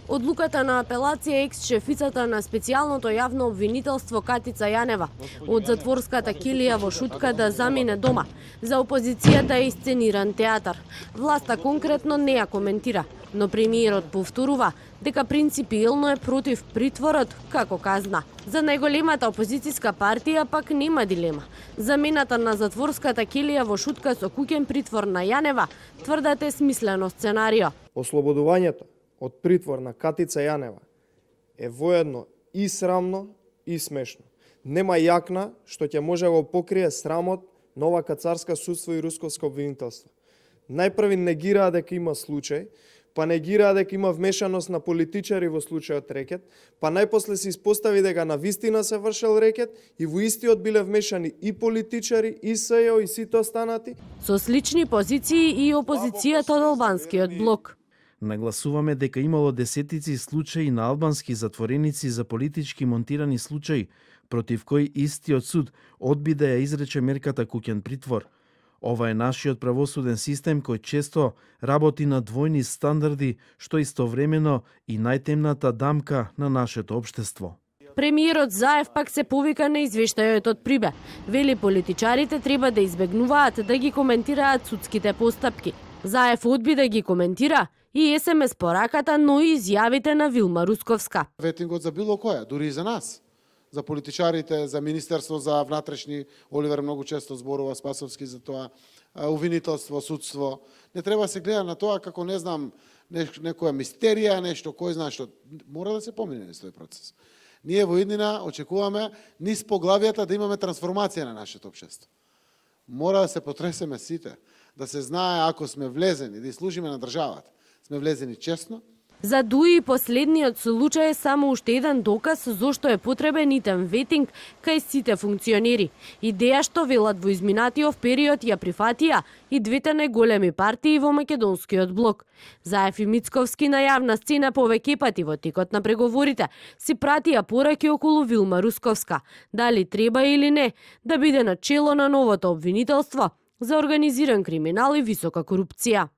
Одлуката на апелација екс-шефицата на специјалното јавно обвинителство Катица Јанева од затворската килија во Шутка да замине дома. За опозицијата е исцениран театар. Власта конкретно не ја коментира, но премиерот повторува дека принципиелно е против притворот како казна. За најголемата опозицијска партија пак нема дилема. Замената на затворската килија во Шутка со куќен притвор на Јанева тврдат е смислено сценарио. Ослободувањето од притвор на Катица Јанева е воедно и срамно и смешно. Нема јакна што ќе може го покрие срамот на ова кацарска судство и русковско обвинителство. Најпрви негираа дека има случај, па негираа дека има вмешаност на политичари во случајот рекет, па најпосле се испостави дека на вистина се вршел рекет и во истиот биле вмешани и политичари, и СЈО, и сите останати. Со слични позиции и опозицијата од албанскиот блок. Нагласуваме дека имало десетици случаи на албански затвореници за политички монтирани случаи, против кои истиот суд одби да ја изрече мерката куќен притвор. Ова е нашиот правосуден систем кој често работи на двојни стандарди, што истовремено и најтемната дамка на нашето општество. Премиерот Заев пак се повика на извештајот од Прибе. Вели политичарите треба да избегнуваат да ги коментираат судските постапки. Заев одби да ги коментира и СМС пораката, но и изјавите на Вилма Русковска. Ветингот за било која, дури и за нас. За политичарите, за Министерство за внатрешни, Оливер многу често зборува Спасовски за тоа, обвинителство, судство. Не треба се гледа на тоа како не знам некоја мистерија, нешто кој знае што. Мора да се помине низ тој процес. Ние во иднина очекуваме низ поглавијата да имаме трансформација на нашето општество. Мора да се потресеме сите, да се знае ако сме влезени, да служиме на државата. Сме влезени честно. За Дуи последниот случај е само уште еден доказ зошто е потребен итен ветинг кај сите функционери. Идеја што велат во изминатиот период ја прифатија и двете најголеми партии во македонскиот блок. Заев и Мицковски на јавна сцена повеќе пати во текот на преговорите си пратија пораки околу Вилма Русковска, дали треба или не да биде на чело на новото обвинителство за организиран криминал и висока корупција.